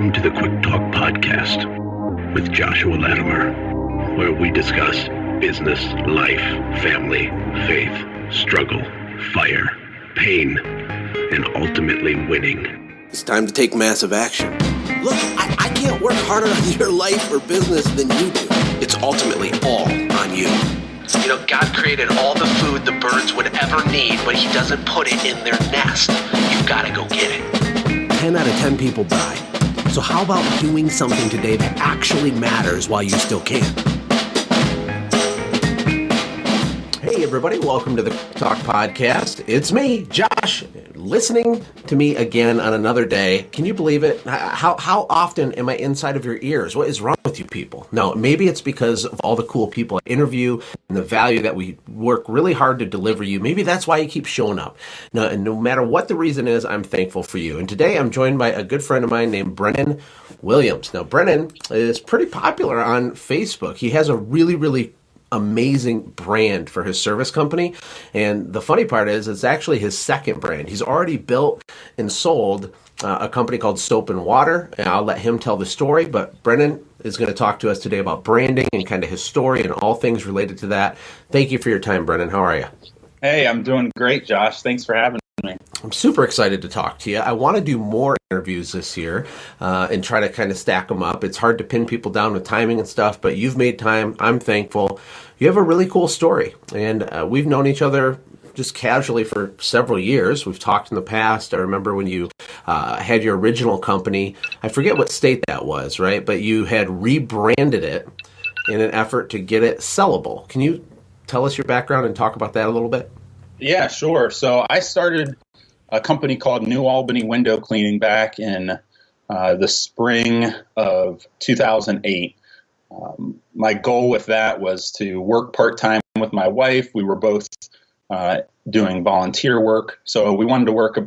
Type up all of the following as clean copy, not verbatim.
Welcome to the Quick Talk Podcast with Joshua Latimer, where we discuss business, life, family, faith, struggle, fire, pain, and ultimately winning. It's time to take massive action. Look, I can't work harder on your life or business than you do. It's ultimately all on you. You know, God created all the food the birds would ever need, but he doesn't put it in their nest. You've got to go get it. 10 out of 10 people die. So how about doing something today that actually matters while you still can? Hey everybody, welcome to the Talk Podcast. It's me, Josh, listening to me again on another day. Can you believe it? How often am I inside of your ears? What is wrong with you people? No, maybe it's because of all the cool people I interview and the value that we work really hard to deliver you. Maybe that's why you keep showing up. No, and no matter what the reason is, I'm thankful for you. And today I'm joined by a good friend of mine named Brennon Williams. Now, Brennon is pretty popular on Facebook. He has a really amazing brand for his service company. And the funny part is it's actually his second brand. He's already built and sold a company called Soap and Water, and I'll let him tell the story. But Brennon is going to talk to us today about branding and kind of his story and all things related to that. Thank you for your time, Brennon. How are you? Hey, I'm doing great, Josh. Thanks for having me. I'm super excited to talk to you. I want to do more interviews this year and try to kind of stack them up. It's hard to pin people down with timing and stuff, but you've made time. I'm thankful. You have a really cool story, and we've known each other just casually for several years. We've talked in the past. I remember when you had your original company. I forget what state that was, right? But you had rebranded it in an effort to get it sellable. Can you tell us your background and talk about that a little bit? Yeah, sure. So I started a company called New Albany Window Cleaning back in the spring of 2008. My goal with that was to work part-time with my wife. We were both doing volunteer work. So we wanted to work,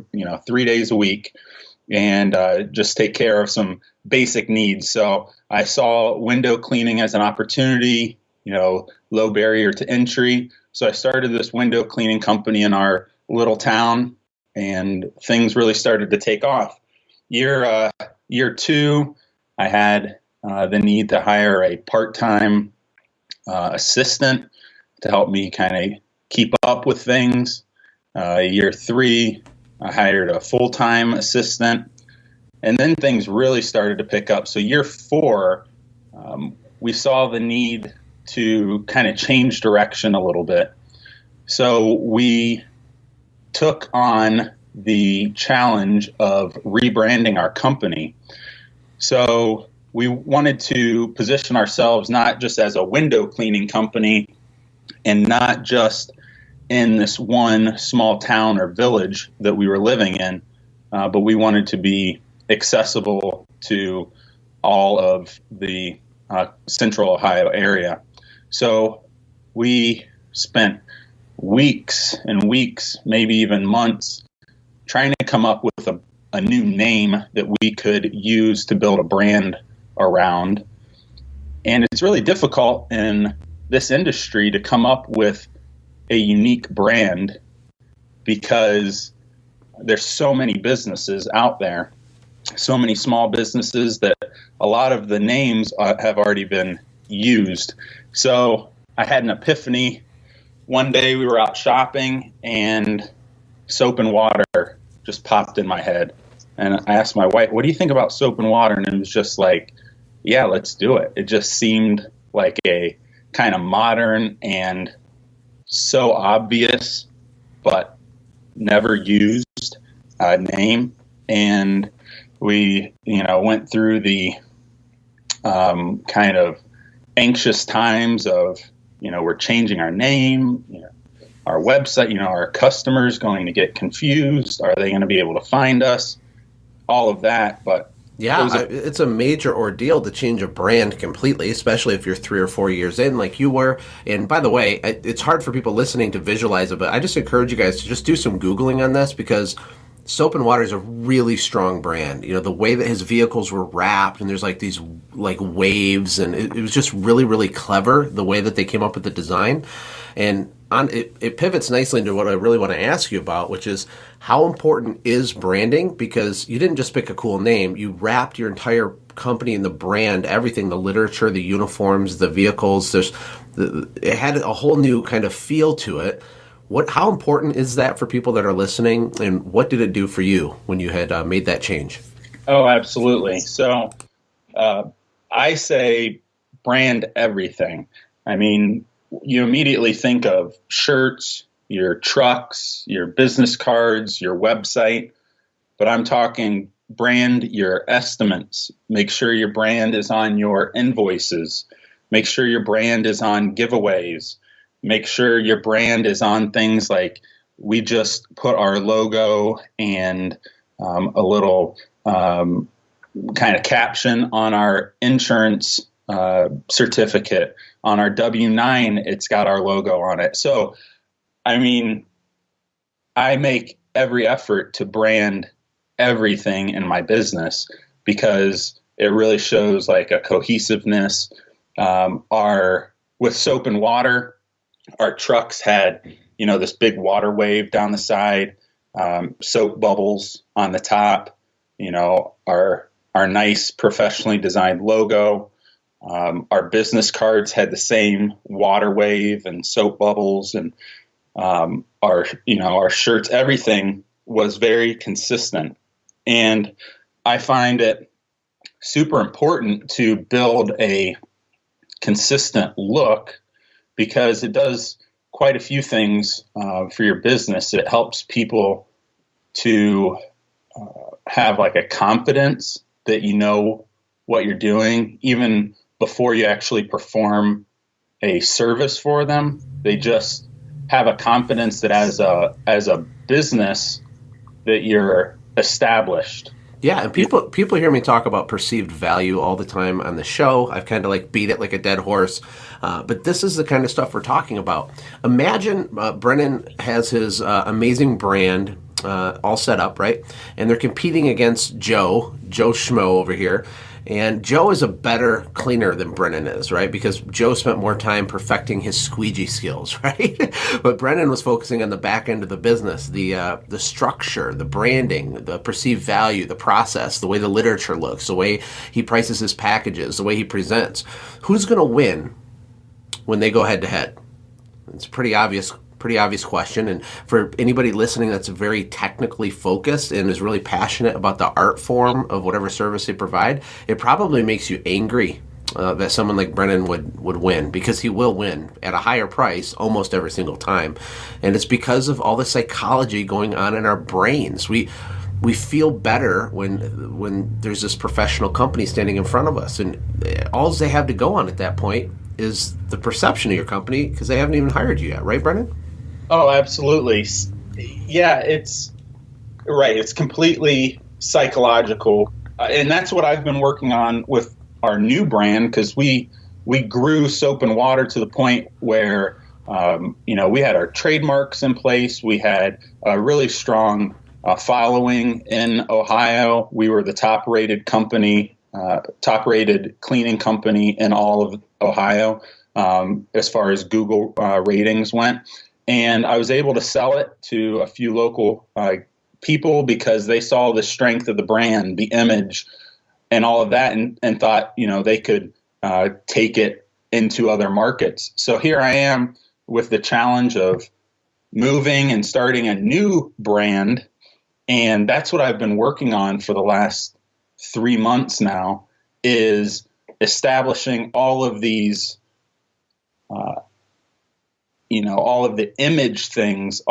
3 days a week and just take care of some basic needs. So I saw window cleaning as an opportunity, low barrier to entry. So I started this window cleaning company in our little town, and things really started to take off. Year two, I had the need to hire a part-time assistant to help me kind of keep up with things. Year three, I hired a full-time assistant, and then things really started to pick up. So year four, we saw the need to kind of change direction a little bit. So we took on the challenge of rebranding our company. So we wanted to position ourselves not just as a window cleaning company and not just in this one small town or village that we were living in, but we wanted to be accessible to all of the central Ohio area. So we spent weeks and weeks, maybe even months, trying to come up with a new name that we could use to build a brand around. And it's really difficult in this industry to come up with a unique brand because there's so many businesses out there, so many small businesses that a lot of the names have already been used. So I had an epiphany. One day we were out shopping and Soap and Water just popped in my head. And I asked my wife, what do you think about Soap and Water? And it was just like, yeah, let's do it. It just seemed like a kind of modern and so obvious, but never used name. And we, went through the kind of anxious times of, we're changing our name, our website, our customers going to get confused. Are they going to be able to find us? All of that. But yeah, it's a major ordeal to change a brand completely, especially if you're 3 or 4 years in like you were. And by the way, it's hard for people listening to visualize it, but I just encourage you guys to just do some Googling on this because Soap and Water is a really strong brand. The way that his vehicles were wrapped and there's like these like waves, and it was just really clever the way that they came up with the design. And it pivots nicely into what I really want to ask you about, which is how important is branding? Because you didn't just pick a cool name, you wrapped your entire company in the brand, everything, the literature, the uniforms, the vehicles. It had a whole new kind of feel to it. How important is that for people that are listening, and what did it do for you when you had made that change? Oh, absolutely. So I say brand everything. I mean, you immediately think of shirts, your trucks, your business cards, your website, but I'm talking brand your estimates. Make sure your brand is on your invoices. Make sure your brand is on giveaways. Make sure your brand is on things like we just put our logo and a little kind of caption on our insurance certificate. On our W-9, it's got our logo on it. So, I mean, I make every effort to brand everything in my business because it really shows like a cohesiveness. With soap and water, our trucks had, this big water wave down the side, soap bubbles on the top, our nice professionally designed logo. Our business cards had the same water wave and soap bubbles, and our shirts, everything was very consistent. And I find it super important to build a consistent look because it does quite a few things for your business. It helps people to have like a confidence that you know what you're doing, even before you actually perform a service for them. They just have a confidence that as a business that you're established. Yeah, and people hear me talk about perceived value all the time on the show. I've kind of like beat it like a dead horse, but this is the kind of stuff we're talking about. Imagine Brennon has his amazing brand all set up, right? And they're competing against Joe Schmo over here. And Joe is a better cleaner than Brennon is, right? Because Joe spent more time perfecting his squeegee skills, right? But Brennon was focusing on the back end of the business, the structure, the branding, the perceived value, the process, the way the literature looks, the way he prices his packages, the way he presents. Who's going to win when they go head to head? It's a pretty obvious question, and for anybody listening that's very technically focused and is really passionate about the art form of whatever service they provide, it probably makes you angry that someone like Brennon would win, because he will win at a higher price almost every single time. And it's because of all the psychology going on in our brains. We feel better when there's this professional company standing in front of us, and all they have to go on at that point is the perception of your company, because they haven't even hired you yet, right, Brennon? Oh, absolutely. Yeah, it's right. It's completely psychological. And that's what I've been working on with our new brand, because we grew soap and water to the point where, we had our trademarks in place. We had a really strong following in Ohio. We were the top-rated company, top-rated cleaning company in all of Ohio as far as Google ratings went. And I was able to sell it to a few local people because they saw the strength of the brand, the image, and all of that, and thought, they could take it into other markets. So here I am with the challenge of moving and starting a new brand. And that's what I've been working on for the last 3 months now, is establishing all of these all of the image things,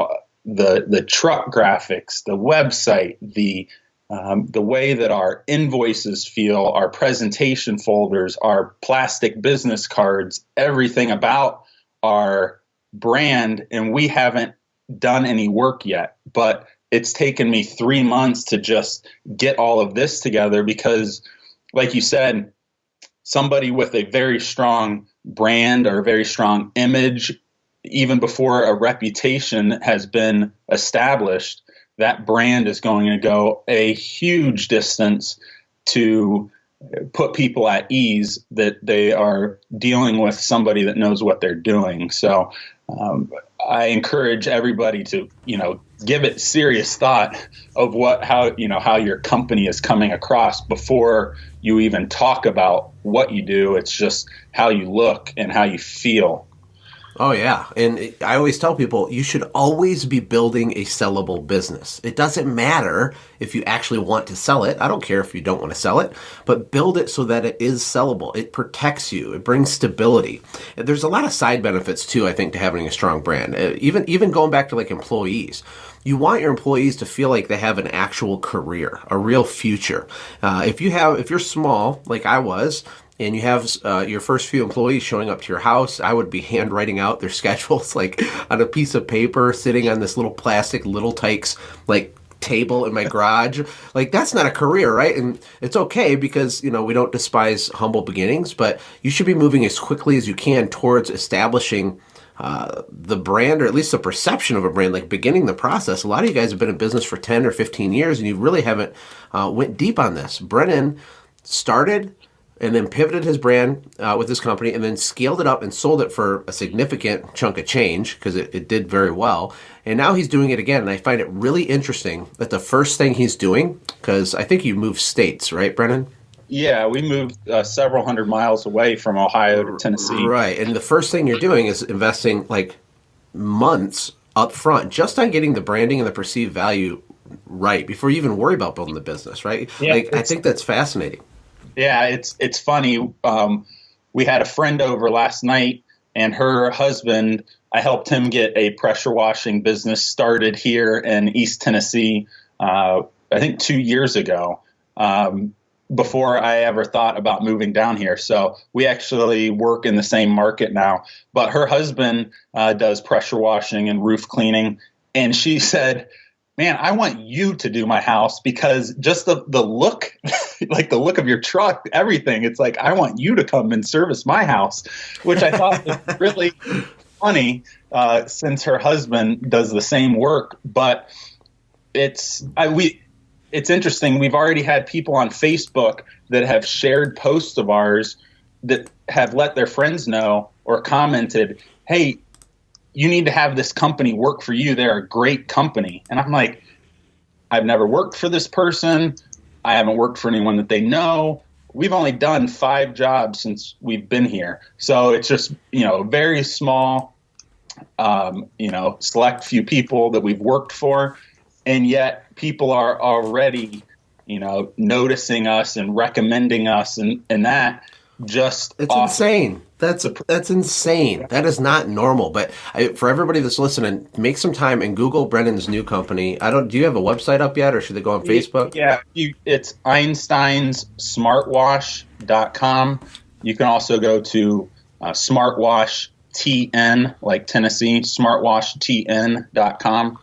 the truck graphics, the website, the way that our invoices feel, our presentation folders, our plastic business cards, everything about our brand. And we haven't done any work yet, but it's taken me 3 months to just get all of this together because, like you said, somebody with a very strong brand or a very strong image, even before a reputation has been established, that brand is going to go a huge distance to put people at ease that they are dealing with somebody that knows what they're doing. So I encourage everybody to, give it serious thought of how your company is coming across before you even talk about what you do. It's just how you look and how you feel. Oh, yeah. And I always tell people you should always be building a sellable business. It doesn't matter if you actually want to sell it. I don't care if you don't want to sell it, but build it so that it is sellable. It protects you. It brings stability. There's a lot of side benefits, too, I think, to having a strong brand. Even going back to like employees. You want your employees to feel like they have an actual career, a real future. If you're small, like I was, and you have your first few employees showing up to your house, I would be handwriting out their schedules like on a piece of paper, sitting on this little plastic Little Tikes like table in my garage. Like, that's not a career, right? And it's okay because, we don't despise humble beginnings, but you should be moving as quickly as you can towards establishing the brand, or at least the perception of a brand, like beginning the process. A lot of you guys have been in business for 10 or 15 years and you really haven't went deep on this. Brennon started and then pivoted his brand with his company and then scaled it up and sold it for a significant chunk of change because it did very well. And now he's doing it again. And I find it really interesting that the first thing he's doing, because I think you moved states, right, Brennon? Yeah, we moved several hundred miles away from Ohio to Tennessee. Right. And the first thing you're doing is investing like months up front just on getting the branding and the perceived value right before you even worry about building the business, right? Yeah, I think that's fascinating. Yeah, it's funny. We had a friend over last night, and her husband, I helped him get a pressure washing business started here in East Tennessee, I think 2 years ago, before I ever thought about moving down here. So we actually work in the same market now. But her husband does pressure washing and roof cleaning, and she said, man, I want you to do my house because just the look, like the look of your truck, everything, it's like, I want you to come and service my house, which I thought was really funny since her husband does the same work. But it's interesting. We've already had people on Facebook that have shared posts of ours that have let their friends know or commented, hey, you need to have this company work for you. They're a great company. And I'm like, I've never worked for this person. I haven't worked for anyone that they know. We've only done 5 jobs since we've been here. So it's just, very small, select few people that we've worked for. And yet people are already, noticing us and recommending us. And that just... It's insane. That's insane. That is not normal. But for everybody that's listening, make some time and Google Brennon's new company. Do you have a website up yet, or should they go on Facebook? Yeah, it's einsteinsmartwash.com. You can also go to Smartwash TN, like Tennessee, smartwashtn.com.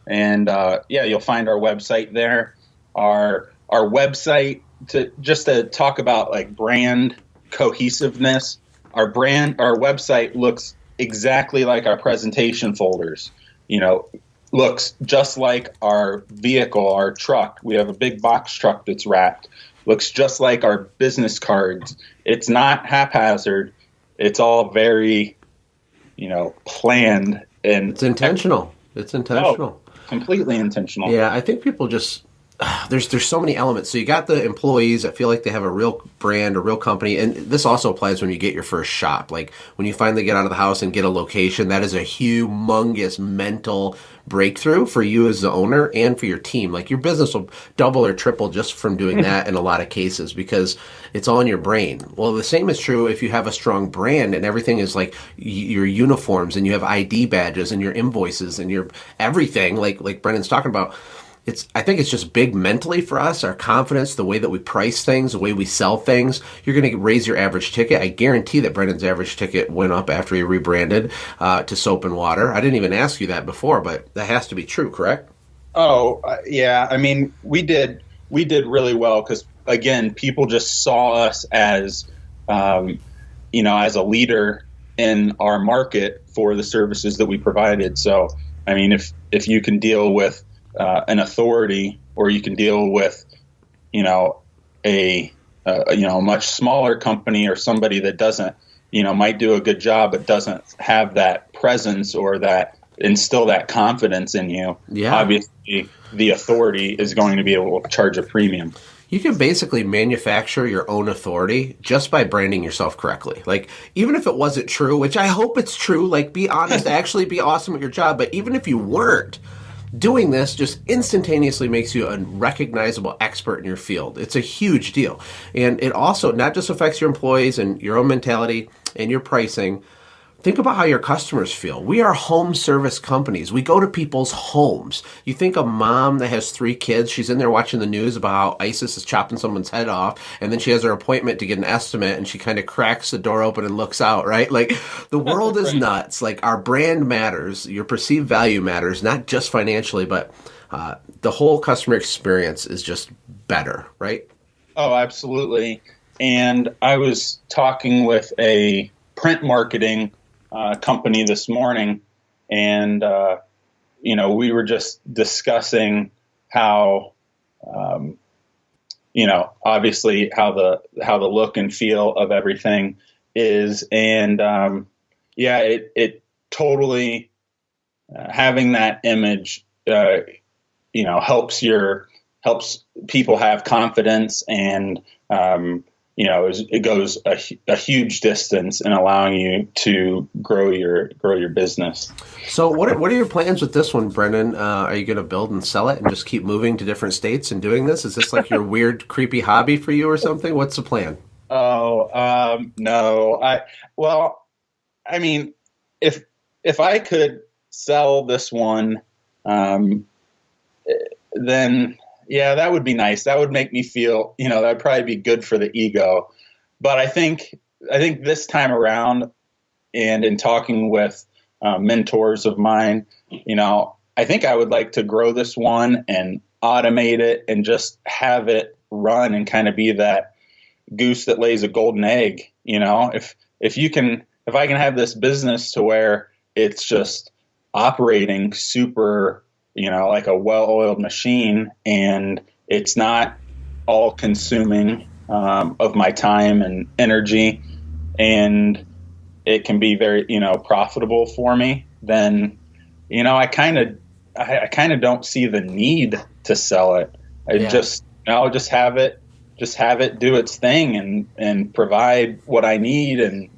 And you'll find our website there. Our website, to talk about like brand cohesiveness. Our website looks exactly like our presentation folders, looks just like our vehicle, our truck. We have a big box truck that's wrapped, looks just like our business cards. It's not haphazard. It's all very, planned. And it's intentional. Completely intentional. Yeah, I think people just... There's so many elements. So you got the employees that feel like they have a real brand, a real company. And this also applies when you get your first shop. Like when you finally get out of the house and get a location, that is a humongous mental breakthrough for you as the owner and for your team. Like your business will double or triple just from doing that in a lot of cases because it's all in your brain. Well, the same is true if you have a strong brand and everything is like your uniforms and you have ID badges and your invoices and your everything, like Brennon's talking about. I think it's just big mentally for us, our confidence, the way that we price things, the way we sell things. You're going to raise your average ticket. I guarantee that Brennon's average ticket went up after he rebranded to soap and water. I didn't even ask you that before, but that has to be true, correct? Oh, yeah. I mean, we did really well because, again, people just saw us as, as a leader in our market for the services that we provided. So, I mean, if you can deal with an authority, or you can deal with, a much smaller company or somebody that doesn't, might do a good job but doesn't have that presence or that instill that confidence in you, obviously the authority is going to be able to charge a premium. You can basically manufacture your own authority just by branding yourself correctly. Like, even if it wasn't true, which I hope it's true, like, be honest, actually be awesome at your job. But even if you weren't, doing this just instantaneously makes you a recognizable expert in your field. It's a huge deal. And it also not just affects your employees and your own mentality and your pricing. Think about how your customers feel. We are home service companies. We go to people's homes. You think a mom that has 3 kids, she's in there watching the news about how ISIS is chopping someone's head off, and then she has her appointment to get an estimate, and she kind of cracks the door open and looks out, right? Like, the world is nuts. Like, our brand matters. Your perceived value matters, not just financially, but the whole customer experience is just better, right? Oh, absolutely. And I was talking with a print marketing company this morning, and we were just discussing how obviously how the look and feel of everything is, and it totally having that image helps people have confidence, and it goes a huge distance in allowing you to grow your business. So what are your plans with this one, Brennan? Are you going to build and sell it and just keep moving to different states and doing this? Is this like your weird, creepy hobby for you or something? What's the plan? No. I mean, if I could sell this one, then yeah, that would be nice. That would make me feel, that'd probably be good for the ego. But I think this time around, and in talking with mentors of mine, I think I would like to grow this one and automate it and just have it run and kind of be that goose that lays a golden egg. If I can have this business to where it's just operating super, like a well-oiled machine, and it's not all consuming of my time and energy, and it can be very, profitable for me, then, I kind of don't see the need to sell it. I'll just have it do its thing and provide what I need, and,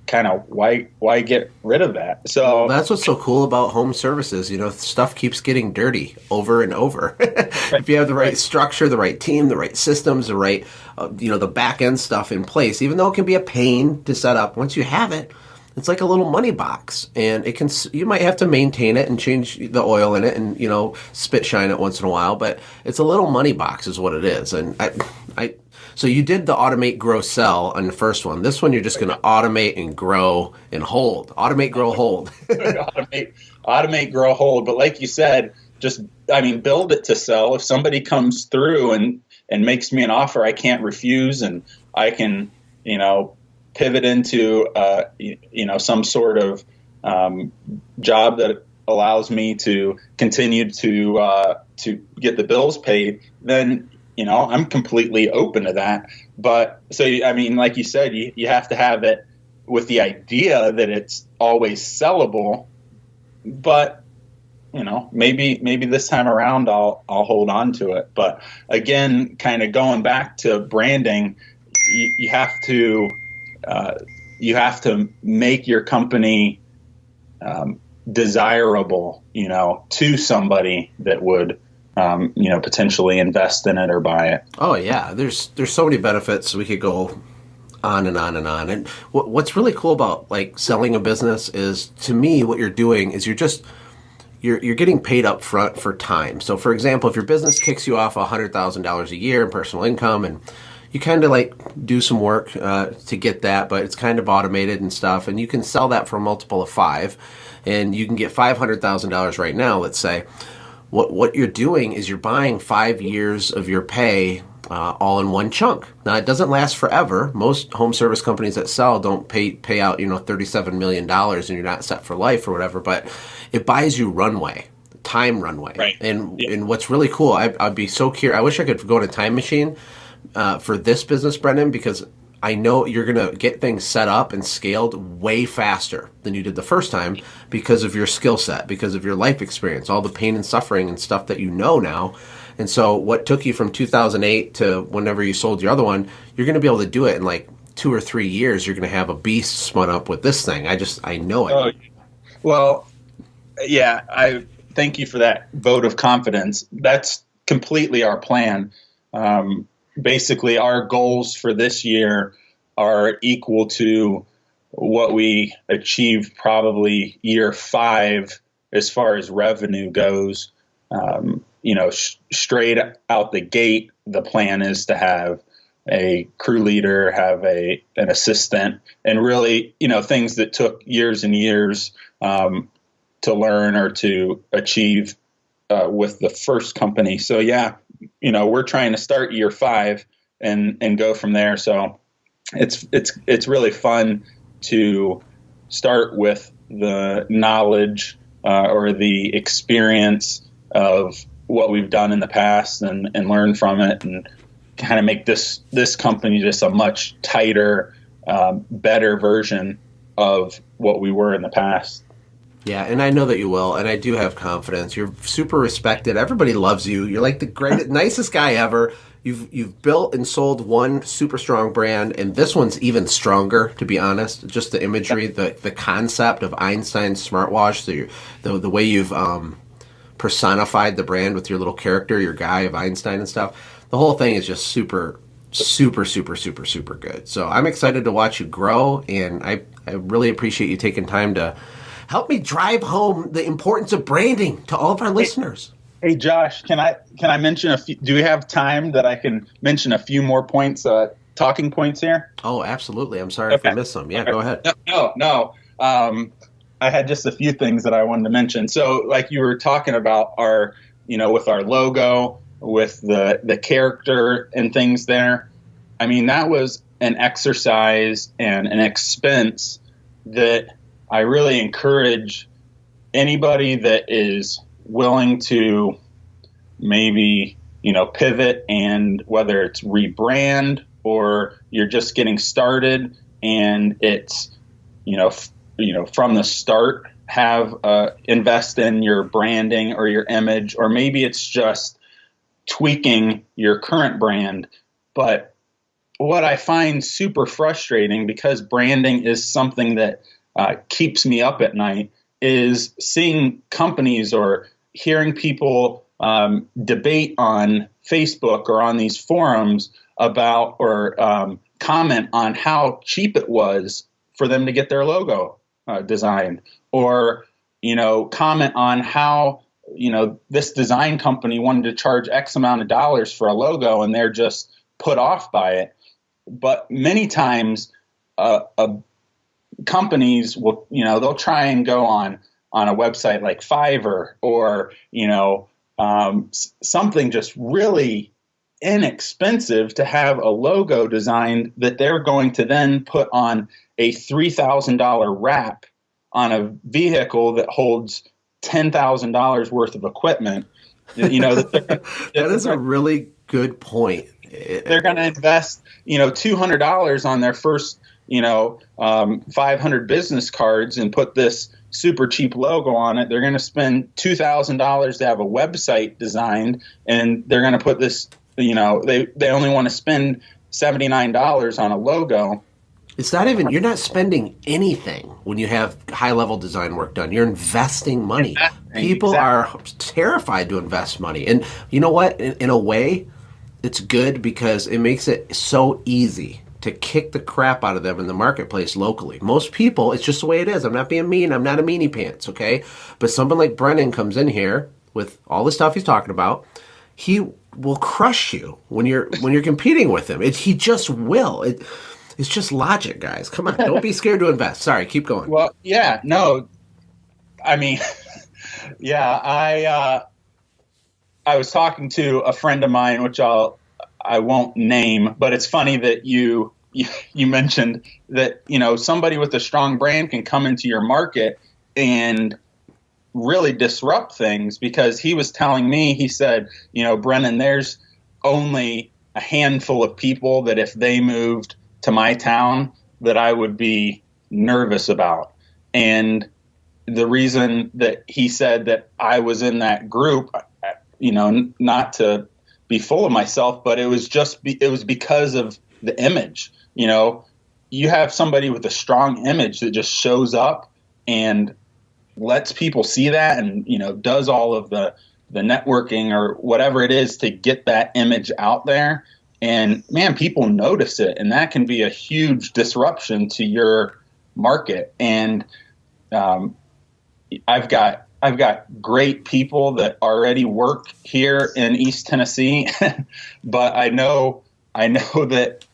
kind of why get rid of that? So that's what's so cool about home services. Stuff keeps getting dirty over and over. If you have the right structure, the right team, the right systems, the right the back end stuff in place, even though it can be a pain to set up, once you have it, it's like a little money box, and you might have to maintain it and change the oil in it and spit shine it once in a while, but it's a little money box is what it is. And so you did the automate, grow, sell on the first one. This one, you're just going to automate and grow and hold. Automate, grow, hold. automate, grow, hold. But like you said, build it to sell. If somebody comes through and makes me an offer I can't refuse, and I can, pivot into, some sort of job that allows me to continue to get the bills paid, then I'm completely open to that. But so, like you said, you have to have it with the idea that it's always sellable. But, maybe this time around I'll hold on to it. But again, kind of going back to branding, you have to make your company desirable, to somebody that would potentially invest in it or buy it. Oh yeah, there's so many benefits. We could go on and on and on. And what's really cool about like selling a business is, to me, what you're doing is you're getting paid up front for time. So for example, if your business kicks you off $100,000 a year in personal income, and you kind of like do some work to get that, but it's kind of automated and stuff, and you can sell that for a multiple of 5, and you can get $500,000 right now, let's say. What you're doing is you're buying 5 years of your pay all in one chunk. Now, it doesn't last forever. Most home service companies that sell don't pay out $37 million, and you're not set for life or whatever, but it buys you time runway. Right. And what's really cool, I'd be so curious. I wish I could go in a time machine for this business, Brennan, because I know you're going to get things set up and scaled way faster than you did the first time because of your skill set, because of your life experience, all the pain and suffering and stuff that you know now. And so what took you from 2008 to whenever you sold your other one, you're going to be able to do it in like 2 or 3 years. You're going to have a beast spun up with this thing. I know it. Oh, well, yeah, I thank you for that vote of confidence. That's completely our plan. Basically, our goals for this year are equal to what we achieved probably year 5 as far as revenue goes. Straight out the gate, the plan is to have a crew leader, have an assistant, and really, things that took years and years to learn or to achieve with the first company. So yeah, we're trying to start year 5 and go from there. So it's really fun to start with the knowledge or the experience of what we've done in the past and learn from it and kind of make this company just a much tighter, better version of what we were in the past. Yeah, and I know that you will, and I do have confidence. You're super respected. Everybody loves you. You're like the greatest, nicest guy ever. You've built and sold one super strong brand, and this one's even stronger, to be honest. Just the imagery, the concept of Einstein's smartwatch, the way you've personified the brand with your little character, your guy of Einstein and stuff. The whole thing is just super, super, super, super, super good. So I'm excited to watch you grow, and I really appreciate you taking time to help me drive home the importance of branding to all of our listeners. Hey Josh, can I mention a few? Do we have time that I can mention a few more points, talking points here? Oh, absolutely. I'm sorry if I missed some. Yeah, okay. Go ahead. No. I had just a few things that I wanted to mention. So, like you were talking about our, with our logo, with the character and things there. I mean, that was an exercise and an expense that I really encourage anybody that is willing to maybe, pivot, and whether it's rebrand or you're just getting started and it's, from the start, have invest in your branding or your image, or maybe it's just tweaking your current brand. But what I find super frustrating, because branding is something that keeps me up at night, is seeing companies or hearing people debate on Facebook or on these forums about or comment on how cheap it was for them to get their logo designed, or comment on how this design company wanted to charge X amount of dollars for a logo and they're just put off by it. But many times companies will, they'll try and go on a website like Fiverr or, something just really inexpensive to have a logo designed that they're going to then put on a $3,000 wrap on a vehicle that holds $10,000 worth of equiment. That is a really good point. They're going to invest, $200 on their first, 500 business cards and put this super cheap logo on it. They're going to spend $2,000 to have a website designed, and they're going to put this, they only want to spend $79 on a logo. It's not even, you're not spending anything when you have high-level design work done. You're investing money. People are terrified to invest money. And you know what? In a way, it's good because it makes it so easy to kick the crap out of them in the marketplace locally. Most people, it's just the way it is. I'm not being mean. I'm not a meanie pants, okay? But someone like Brennon comes in here with all the stuff he's talking about. He will crush you when you're competing with him. He just will. It's just logic, guys. Come on, don't be scared to invest. Sorry, keep going. Well, yeah, no, I mean, yeah, I was talking to a friend of mine, which I won't name, but it's funny that you mentioned that, somebody with a strong brand can come into your market and really disrupt things, because he was telling me, he said, Brennan, there's only a handful of people that if they moved to my town that I would be nervous about. And the reason that he said that I was in that group, not to be full of myself, but it was because of the image. You have somebody with a strong image that just shows up and lets people see that, and does all of the networking or whatever it is to get that image out there. And man, people notice it, and that can be a huge disruption to your market. And I've got great people that already work here in East Tennessee, but I know that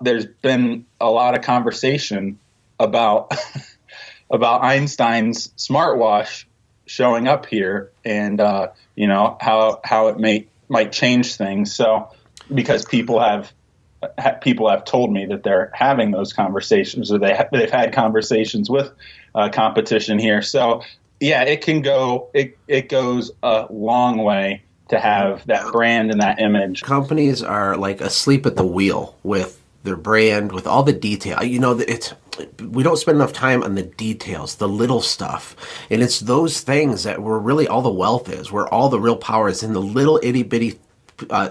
there's been a lot of conversation about Einstein's smartwatch showing up here, and how it might change things. So because people have told me that they're having those conversations, or they've had conversations with competition here. So yeah, it goes a long way to have that brand and that image. Companies are like asleep at the wheel with their brand, with all the detail. We don't spend enough time on the details, the little stuff. And it's those things that where really all the wealth is, where all the real power is in the little itty bitty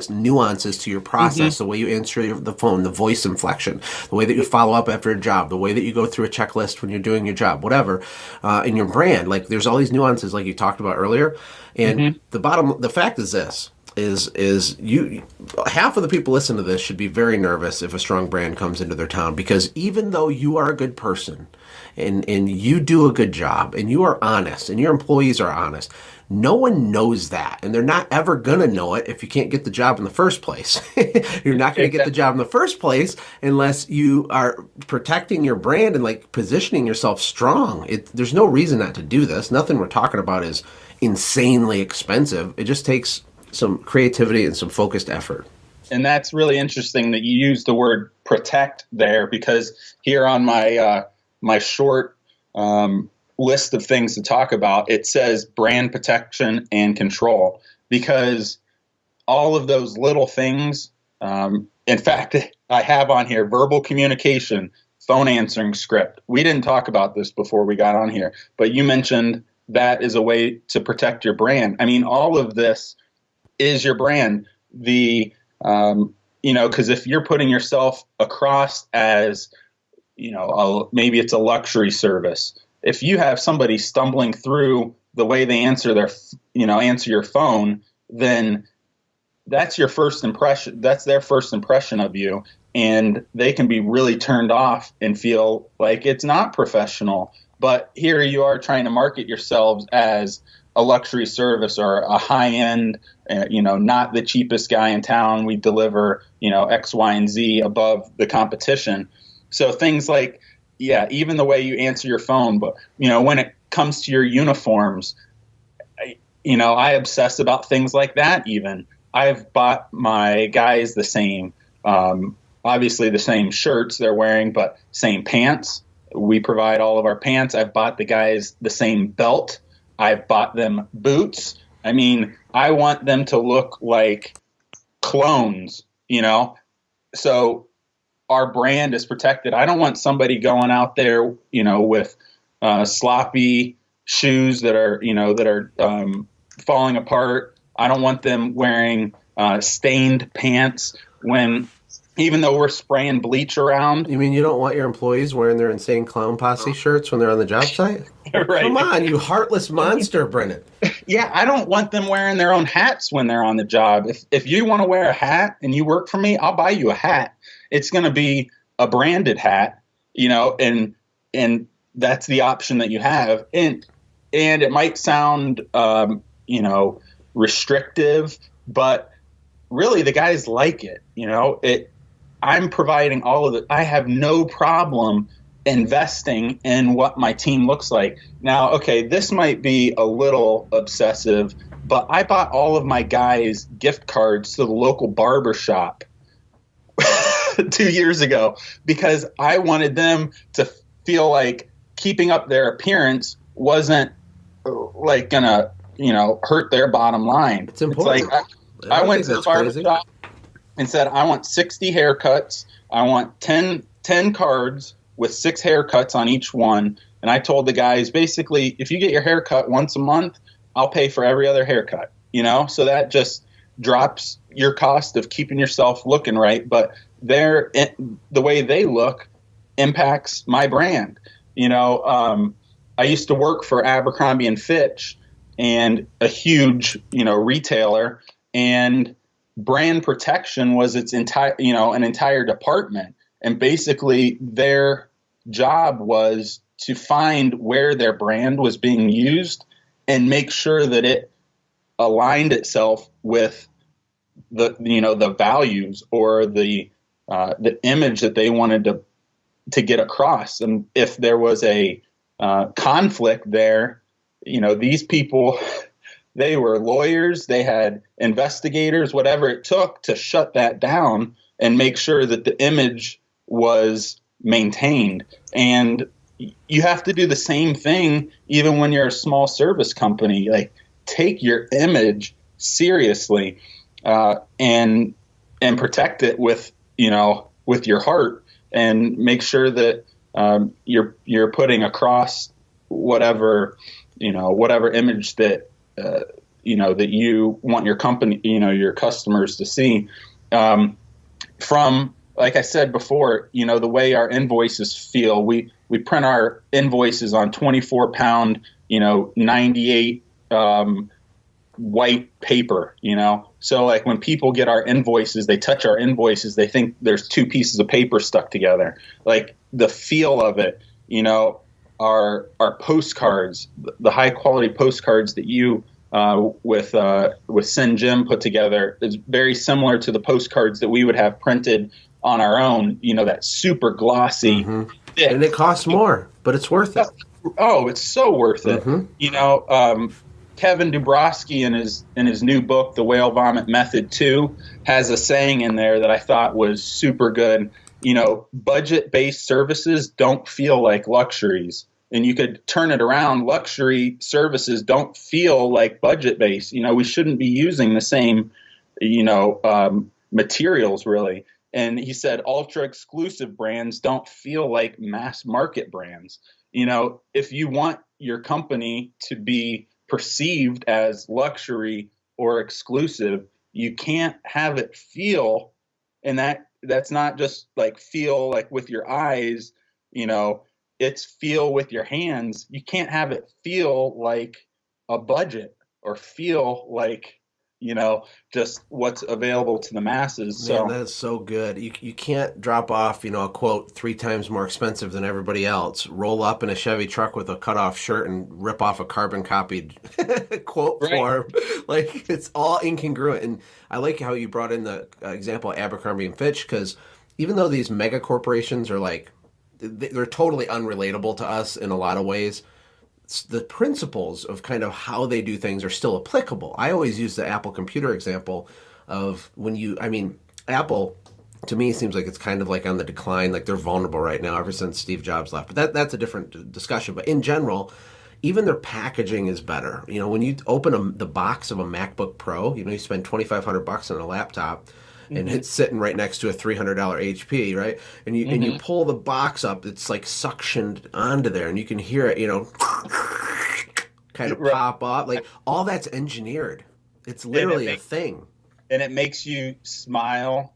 nuances to your process, the way you answer the phone, the voice inflection, the way that you follow up after a job, the way that you go through a checklist when you're doing your job, whatever, in your brand. Like there's all these nuances like you talked about earlier. And the fact is this, is you half of the people listening to this should be very nervous if a strong brand comes into their town, because even though you are a good person and you do a good job and you are honest and your employees are honest, no one knows that, and they're not ever going to know it if you can't get the job in the first place. You're not going to get the job in the first place unless you are protecting your brand and like positioning yourself strong. There's no reason not to do this. Nothing we're talking about is insanely expensive. It just takes some creativity and some focused effort. And that's really interesting that you use the word protect there, because here on my my short list of things to talk about, it says brand protection and control, because all of those little things, in fact, I have on here verbal communication, phone answering script. We didn't talk about this before we got on here, but you mentioned that is a way to protect your brand. I mean, all of this is your brand. Because if you're putting yourself across as, maybe it's a luxury service. If you have somebody stumbling through the way they answer your phone, then that's your first impression. That's their first impression of you. And they can be really turned off and feel like it's not professional. But here you are trying to market yourselves as a luxury service or a high end, not the cheapest guy in town. We deliver, X, Y, and Z above the competition. So things like, even the way you answer your phone, but, when it comes to your uniforms, I obsess about things like that even. I've bought my guys the same, obviously the same shirts they're wearing, but same pants. We provide all of our pants. I've bought the guys the same belt. I've bought them boots. I mean, I want them to look like clones, So our brand is protected. I don't want somebody going out there, with sloppy shoes that are falling apart. I don't want them wearing stained pants even though we're spraying bleach around. You mean you don't want your employees wearing their insane clown posse shirts when they're on the job site? Right. Come on, you heartless monster, Brennan. Yeah, I don't want them wearing their own hats when they're on the job. If you want to wear a hat and you work for me, I'll buy you a hat. It's going to be a branded hat, and that's the option that you have. And it might sound, restrictive, but really the guys like it. I'm providing all of it. I have no problem investing in what my team looks like. Now, okay, this might be a little obsessive, but I bought all of my guys gift cards to the local barber shop 2 years ago because I wanted them to feel like keeping up their appearance wasn't like gonna, hurt their bottom line. It's important. It's like I went to the barber shop. and said, I want 60 haircuts. I want 10 cards with 6 haircuts on each one. And I told the guys, basically, if you get your haircut once a month, I'll pay for every other haircut, so that just drops your cost of keeping yourself looking right. But the way they look impacts my brand. I used to work for Abercrombie and Fitch, and a huge, retailer, and brand protection was its entire, an entire department. And basically their job was to find where their brand was being used and make sure that it aligned itself with the values or the image that they wanted to get across. And if there was a conflict there, these people, they were lawyers, they had investigators, whatever it took to shut that down and make sure that the image was maintained. And you have to do the same thing even when you're a small service company. Like, take your image seriously and protect it with your heart, and make sure that you're putting across whatever image that that you want your company, your customers to see. From, like I said before, the way our invoices feel, we print our invoices on 24-pound, 98 white paper, So like when people get our invoices, they touch our invoices, they think there's 2 pieces of paper stuck together. Like, the feel of it, our postcards, the high quality postcards that you with Sin Jim put together is very similar to the postcards that we would have printed on our own. That super glossy, thick. And it costs more, but it's worth it. Oh, it's so worth it. Kevin Dubrowski in his new book, The Whale Vomit Method 2, has a saying in there that I thought was super good. Budget-based services don't feel like luxuries. And you could turn it around. Luxury services don't feel like budget-based. We shouldn't be using the same, materials, really. And he said ultra-exclusive brands don't feel like mass market brands. If you want your company to be perceived as luxury or exclusive, you can't have it feel, and that's not just like feel like with your eyes, it's feel with your hands. You can't have it feel like a budget or feel like, just what's available to the masses. Man, that is so good. You can't drop off, a quote 3 times more expensive than everybody else, roll up in a Chevy truck with a cutoff shirt and rip off a carbon copied quote form. Like, it's all incongruent. And I like how you brought in the example of Abercrombie and Fitch, because even though these mega corporations are like, they're totally unrelatable to us in a lot of ways, the principles of kind of how they do things are still applicable. I always use the Apple computer example of Apple, to me, seems like it's kind of like on the decline, like they're vulnerable right now ever since Steve Jobs left. But that's a different discussion. But in general, even their packaging is better. When you open the box of a MacBook Pro, you spend $2,500 on a laptop, and it's sitting right next to a $300 HP, right? And you pull the box up, it's like suctioned onto there, and you can hear it, kind of pop up. Like, all that's engineered. It's literally a thing. And it makes you smile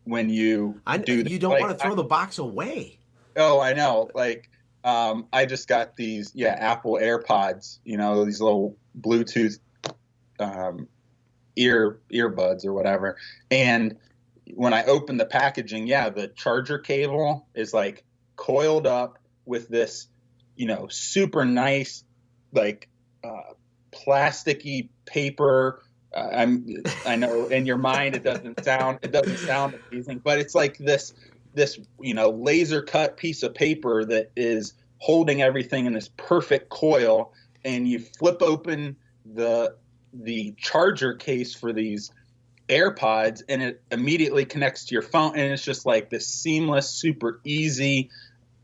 when you do. You don't want to throw the box away. Oh, I know. Like, I just got these, Apple AirPods. These little Bluetooth earbuds or whatever. And when I open the packaging, the charger cable is like coiled up with this, super nice, like plasticky paper. I know in your mind it doesn't sound amazing, but it's like this laser cut piece of paper that is holding everything in this perfect coil. And you flip open the charger case for these AirPods, and it immediately connects to your phone, and it's just like this seamless, super easy.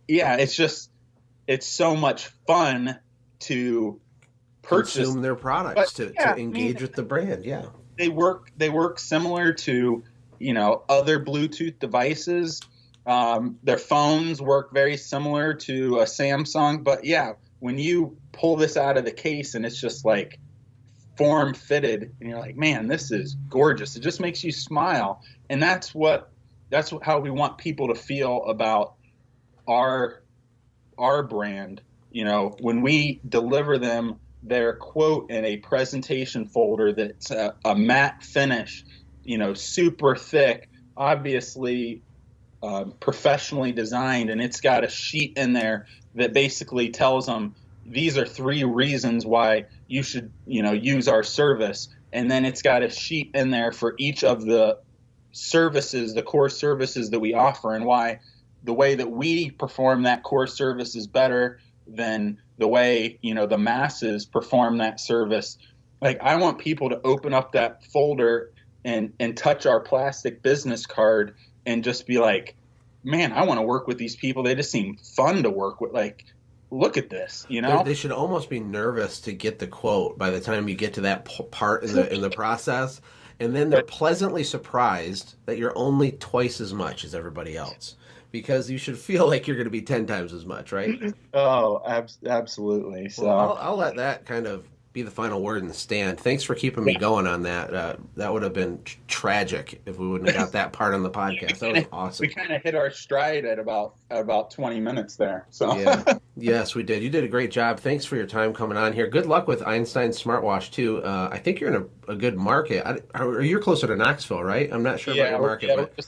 It's so much fun to consume their products, to engage with the brand. They work similar to other Bluetooth devices. Their phones work very similar to a Samsung, but yeah, when you pull this out of the case and it's just like form fitted and you're like, man, this is gorgeous. It just makes you smile. And that's how we want people to feel about our brand. When we deliver them their quote in a presentation folder that's a matte finish, super thick, obviously professionally designed, and it's got a sheet in there that basically tells them these are 3 reasons why you should use our service, and then it's got a sheet in there for each of the services, the core services that we offer, and why the way that we perform that core service is better than the way the masses perform that service. Like, I want people to open up that folder and touch our plastic business card and just be like, man, I want to work with these people. They just seem fun to work with. Like, look at this, They should almost be nervous to get the quote by the time you get to that part in the process. And then they're pleasantly surprised that you're only twice as much as everybody else, because you should feel like you're going to be 10 times as much, right? Oh, absolutely. So well, I'll let that kind of be the final word in the stand. Thanks for keeping me going on that. That would have been tragic if we wouldn't have got that part on the podcast. That was awesome. We kind of hit our stride at about 20 minutes there. So yeah. Yes, we did. You did a great job. Thanks for your time coming on here. Good luck with Einstein Smartwatch too. I think you're in a good market. You're closer to Knoxville, right? I'm not sure about your market.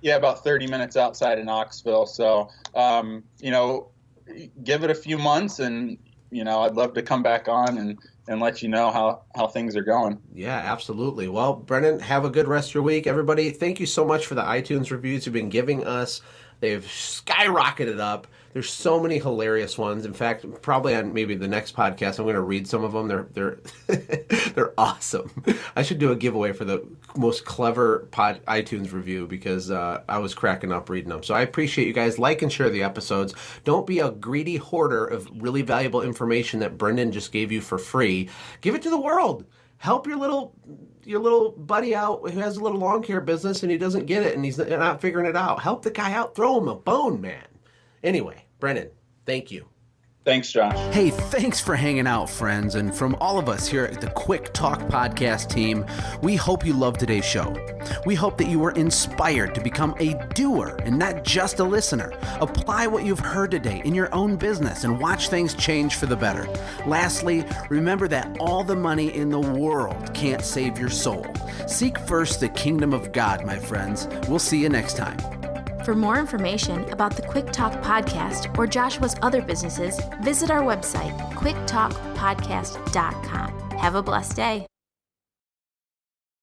About 30 minutes outside of Knoxville. So, give it a few months, and I'd love to come back on and let you know how things are going. Yeah, absolutely. Well, Brennon, have a good rest of your week. Everybody, thank you so much for the iTunes reviews you've been giving us. They've skyrocketed up. There's so many hilarious ones. In fact, probably on maybe the next podcast, I'm going to read some of them. They're they're awesome. I should do a giveaway for the most clever iTunes review, because I was cracking up reading them. So I appreciate you guys. Like and share the episodes. Don't be a greedy hoarder of really valuable information that Brendan just gave you for free. Give it to the world. Help your little buddy out who has a little lawn care business and he doesn't get it and he's not figuring it out. Help the guy out. Throw him a bone, man. Anyway, Brennan, thank you. Thanks, Josh. Hey, thanks for hanging out, friends. And from all of us here at the Quick Talk Podcast team, we hope you loved today's show. We hope that you were inspired to become a doer and not just a listener. Apply what you've heard today in your own business and watch things change for the better. Lastly, remember that all the money in the world can't save your soul. Seek first the kingdom of God, my friends. We'll see you next time. For more information about the Quick Talk Podcast or Joshua's other businesses, visit our website, quicktalkpodcast.com. Have a blessed day.